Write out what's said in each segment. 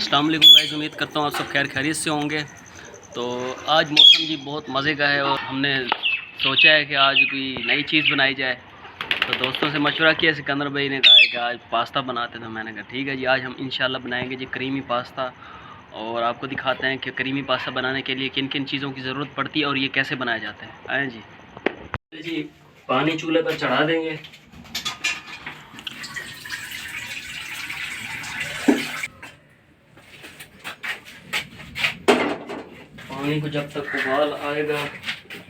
अस्सलाम वालेकुम गाइस, उम्मीद करता हूँ आप सब खैर खैरियत से होंगे। तो आज मौसम जी बहुत मज़े का है और हमने सोचा है कि आज कोई नई चीज़ बनाई जाए। तो दोस्तों से मशवरा किया, सिकंदर भाई ने कहा है कि आज पास्ता बनाते थे। मैंने कहा ठीक है जी, आज हम इंशाल्लाह बनाएंगे जी क्रीमी पास्ता। और आपको दिखाते हैं कि क्रीमी पास्ता बनाने के लिए किन किन चीज़ों की ज़रूरत पड़ती है और ये कैसे बनाया जाता है। आए जी, पानी चूल्हे पर चढ़ा देंगे। पानी को जब तक उबाल आएगा,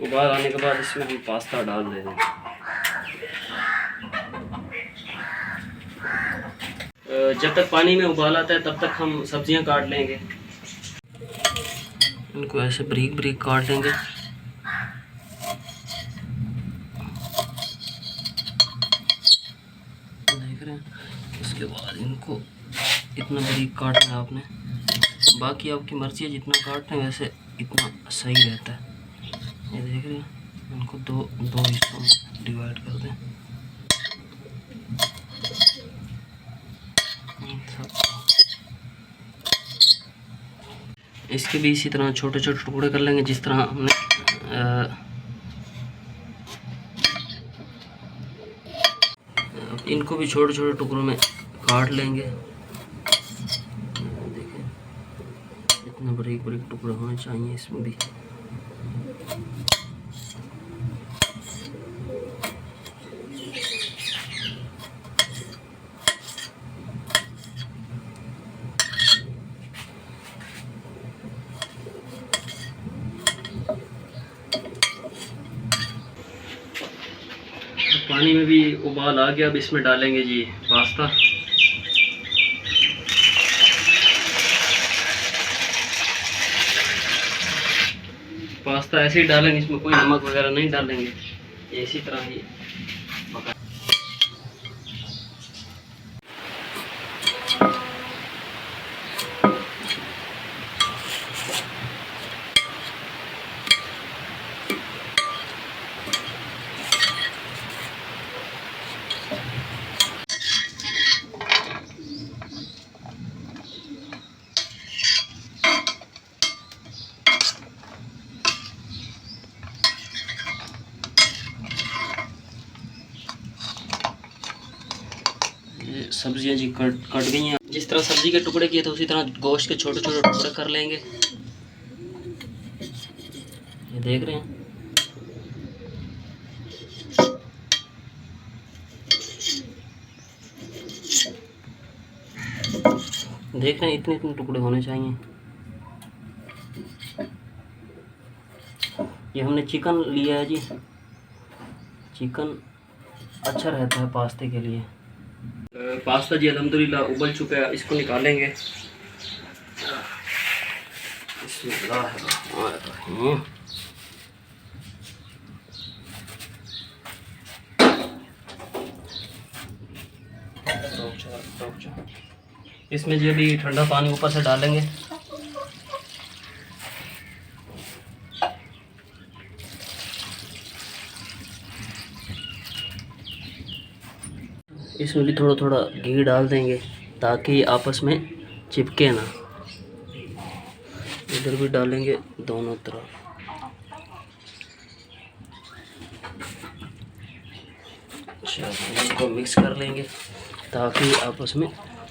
उबाल आने के बाद इसमें हम पास्ता डाल देंगे। जब तक पानी में उबाल आता है तब तक हम सब्जियां काट लेंगे। इनको ऐसे बारीक बारीक काट लेंगे। देख रहे हैं, उसके बाद इनको इतना बारीक काटना है आपने। बाकी आपकी मर्ज़ी है, जितना काटना है वैसे इतना सही रहता है। ये देख रहे हैं, इनको दो हिस्सों में डिवाइड कर दें। इसके भी इसी तरह छोटे छोटे टुकड़े कर लेंगे, जिस तरह हमने इनको भी छोटे छोटे टुकड़ों में काट लेंगे। देखिए, इतना बारीक बारीक टुकड़े होने चाहिए इसमें भी। पानी में भी उबाल आ गया, अब इसमें डालेंगे जी पास्ता। पास्ता ऐसे ही डालेंगे, इसमें कोई नमक वगैरह नहीं डालेंगे, इसी तरह ही पका। सब्जियां जी कट गई हैं। जिस तरह सब्जी के टुकड़े किए थे उसी तरह गोश्त के छोटे छोटे टुकड़े कर लेंगे। ये देख रहे हैं, इतने इतने टुकड़े होने चाहिए। ये हमने चिकन लिया है जी। चिकन अच्छा रहता है पास्ते के लिए। पास्ता जी अल्हम्दुलिल्लाह उबल चुका है, इसको निकालेंगे। इसमें जी अभी ठंडा पानी ऊपर से डालेंगे। इसमें भी थोड़ा थोड़ा घी डाल देंगे ताकि आपस में चिपके ना। इधर भी डालेंगे दोनों तरफ। अच्छा, इसको मिक्स कर लेंगे ताकि आपस में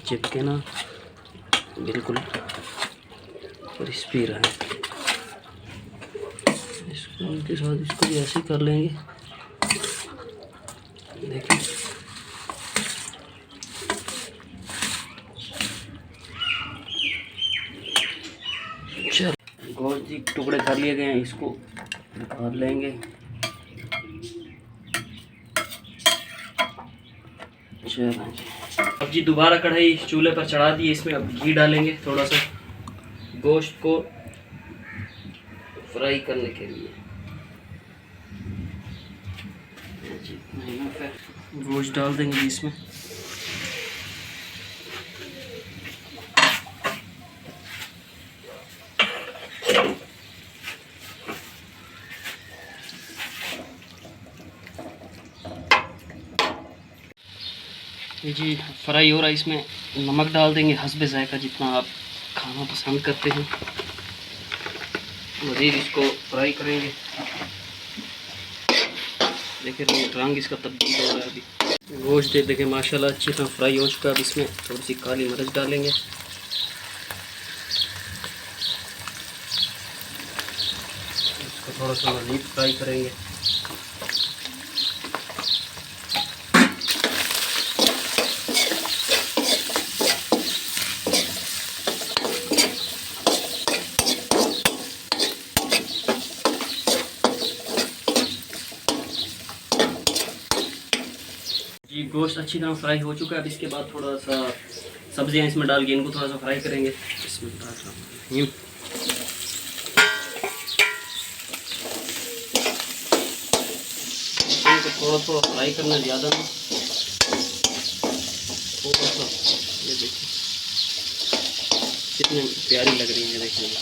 चिपके ना, बिल्कुल क्रिस्पी रहे। इसको उनके साथ इसको भी ऐसे ही कर लेंगे। देखिए, गोश्त जी टुकड़े कर लिए गए हैं, इसको निकाल लेंगे। अब जी दोबारा कढ़ाई चूल्हे पर चढ़ा दी, इसमें अब घी डालेंगे थोड़ा सा गोश्त को फ्राई करने के लिए। गोश्त डाल देंगे इसमें। ये जी फ्राई हो रहा है, इसमें नमक डाल देंगे हस्बे ज़ायका, जितना आप खाना पसंद करते हैं। मज़ीद इसको फ्राई करेंगे। देखिए रंग इसका तब्दील हो रहा है अभी। गोश्त देखिए माशाल्लाह अच्छी तरह फ्राई हो चुका है। अब इसमें थोड़ी सी काली मिर्च डालेंगे। इसको थोड़ा सा मज़ीद फ्राई करेंगे। जी गोश्त अच्छी तरह फ्राई हो चुका है। अब इसके बाद थोड़ा सा सब्जियां इसमें डाल के इनको थोड़ा सा फ्राई करेंगे। इसमें इनको थोड़ा फ्राई करना, ज़्यादा नहीं, थोड़ा सा। ये देखिए कितनी प्यारी लग रही है देखने में।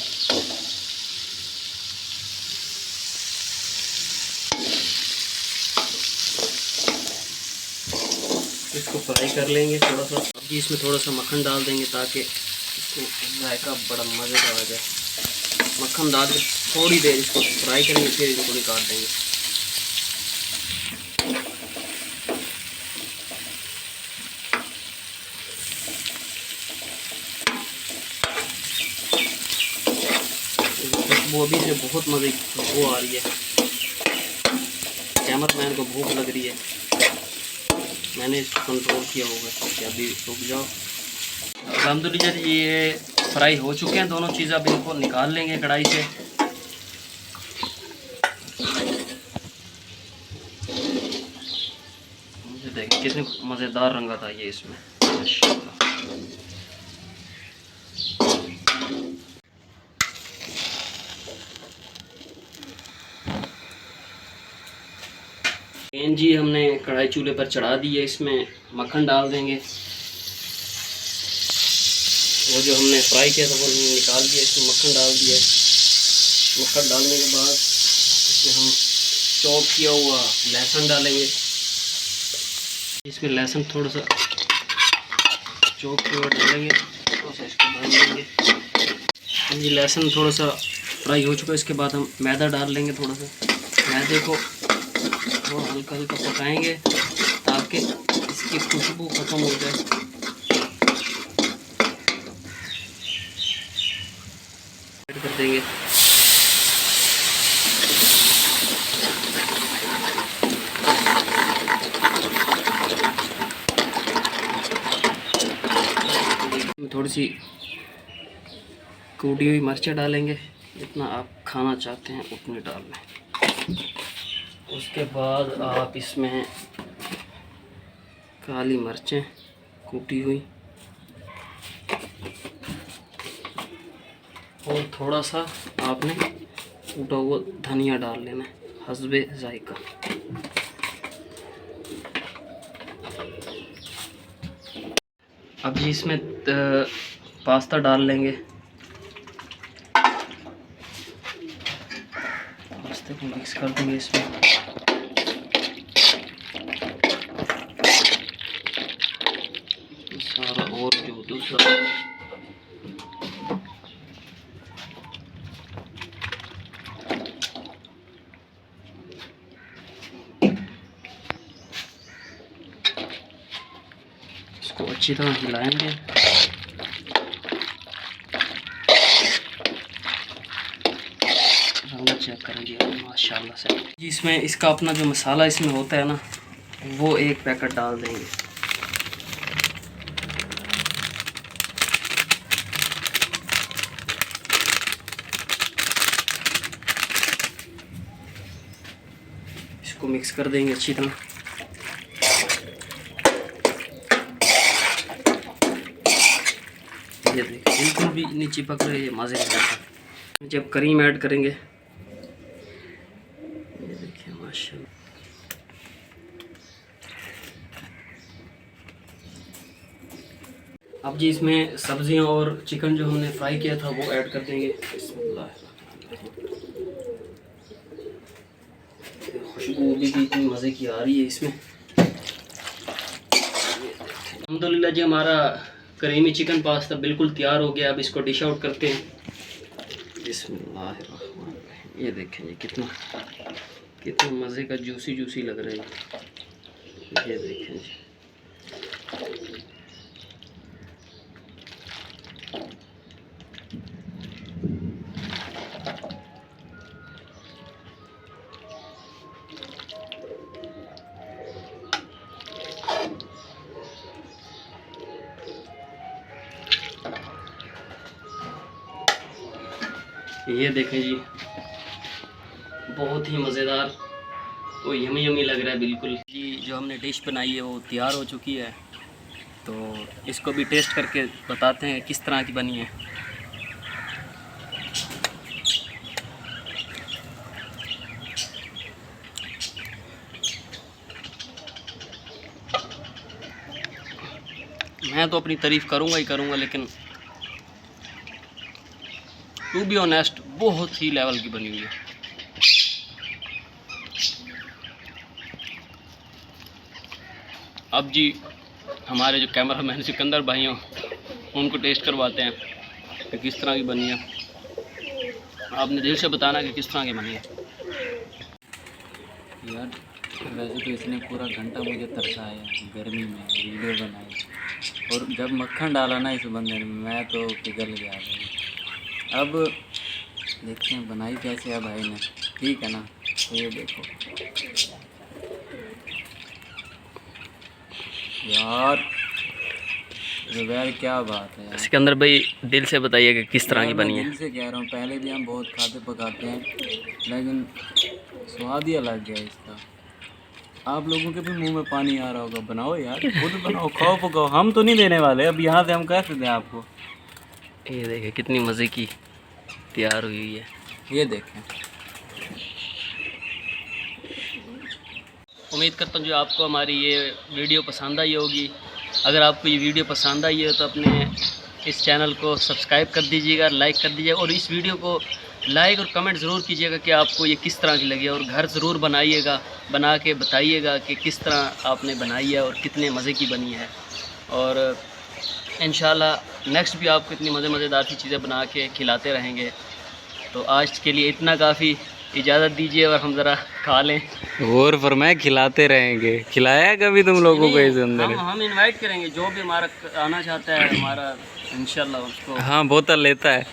इसको फ्राई कर लेंगे थोड़ा सा। अब जी इसमें थोड़ा सा मक्खन डाल देंगे ताकि इसमें जायका बड़ा मज़े का आ जाए। मक्खन डाल के थोड़ी देर इसको फ्राई करेंगे, फिर इसको निकाल देंगे। वो अभी से बहुत मज़े की खुशबू आ रही है। कैमरामैन को भूख लग रही है, मैंने इसको कंट्रोल किया होगा कि अभी रुक जाओ। अल्हम्दुलिल्लाह जी ये फ्राई हो चुके हैं दोनों चीज़। अब इनको निकाल लेंगे कढ़ाई से। मुझे देखिए कितने मज़ेदार रंग था ये इसमें माशाल्लाह। जी हमने कढ़ाई चूल्हे पर चढ़ा दी है। इसमें मक्खन डाल देंगे। वो जो हमने फ्राई किया था वो निकाल दिया, इसमें मक्खन डाल दिया। मक्खन डालने के बाद इसमें हम चॉप किया हुआ लहसुन डालेंगे। इसमें लहसुन थोड़ा सा चॉप किया हुआ डालेंगे, थोड़ा सा इसको डाल देंगे। जी लहसुन थोड़ा सा फ्राई हो चुका है। इसके बाद हम मैदा डाल लेंगे। थोड़ा सा मैदे को थोड़ा हल्का हल्का पकाएंगे ताकि इसकी खुशबू ख़त्म हो जाए। ऐड कर देंगे। थोड़ी सी कूटी हुई मिर्चें डालेंगे, जितना आप खाना चाहते हैं उतनी डाल लें। उसके बाद आप इसमें काली मिर्चें कूटी हुई और थोड़ा सा आपने कूटा हुआ धनिया डाल लेना है हस्बे जायका। अब जी इसमें पास्ता डाल लेंगे। पास्ते को मिक्स कर देंगे इसमें। सारा और जो दूसरा इसको अच्छी तरह हिलाएंगे। रंग चेक करेंगे माशाल्लाह से। इसमें इसका अपना जो मसाला इसमें होता है ना, वो एक पैकेट डाल देंगे। इसको मिक्स कर देंगे अच्छी तरह। ये देखिए बिल्कुल भी नहीं चिपक रहे, ये मज़े का। जब करीम ऐड करेंगे, ये देखिए माशाल्लाह। अब जी इसमें सब्जियां और चिकन जो हमने फ्राई किया था वो ऐड कर देंगे। खुशबू भी इतनी मज़े की आ रही है इसमें। अल्हम्दुलिल्लाह जी हमारा करीमी चिकन पास्ता बिल्कुल तैयार हो गया। अब इसको डिश आउट करते हैं। बिस्मिल्लाहिर्रहमानिर्रहीम। ये देखें जी कितना कितना मज़े का जूसी जूसी लग रहा है। ये देखें जी, ये देखें जी, बहुत ही मज़ेदार और यमी यमी लग रहा है बिल्कुल जी। जो हमने डिश बनाई है वो तैयार हो चुकी है, तो इसको भी टेस्ट करके बताते हैं किस तरह की बनी है। मैं तो अपनी तारीफ़ करूँगा ही करूँगा, लेकिन टू बी ऑनेस्ट बहुत ही लेवल की बनी हुई है। अब जी हमारे जो कैमरामैन सिकंदर भाई हों उनको टेस्ट करवाते हैं कि किस तरह की बनी है। आपने दिल से बताना कि किस तरह की बनी है। यार वैसे तो इसने पूरा घंटा मुझे तरसाया गर्मी में, वीडियो बनाई, और जब मक्खन डाला ना इस बंदे ने मैं तो पिघल गया भाई। अब देखते हैं बनाई कैसे है भाई ने, ठीक है ना। तो ये देखो यार, जुबैर क्या बात है यार। सिकंदर भाई दिल से बताइए कि किस तरह की मैं बनी है। दिल से कह रहा हूँ, पहले भी हम बहुत खाते पकाते हैं लेकिन स्वाद ही अलग है इसका। आप लोगों के भी मुंह में पानी आ रहा होगा। बनाओ यार, खुद बनाओ, खाओ पकाओ, हम तो नहीं देने वाले। अब यहाँ से हम कैसे दें आपको। ये देखें कितनी मज़े की तैयार हुई है। ये देखें, उम्मीद करता हूँ जो आपको हमारी ये वीडियो पसंद आई होगी। अगर आपको ये वीडियो पसंद आई है तो अपने इस चैनल को सब्सक्राइब कर दीजिएगा, लाइक कर दीजिएगा, और इस वीडियो को लाइक और कमेंट ज़रूर कीजिएगा कि आपको ये किस तरह की लगी, और घर ज़रूर बनाइएगा, बना के बताइएगा कि किस तरह आपने बनाई है और कितने मज़े की बनी है। और इंशाल्लाह नेक्स्ट भी आपको इतनी मज़ेदार सी चीज़ें बना के खिलाते रहेंगे। तो आज के लिए इतना काफ़ी, इजाज़त दीजिए और हम ज़रा खा लें। और फरमाए खिलाते रहेंगे। खिलाया कभी तुम लोगों को इस अंदर? हम इनवाइट करेंगे, जो भी हमारा आना चाहता है हमारा इंशाल्लाह उसको। हाँ, बोतल लेता है।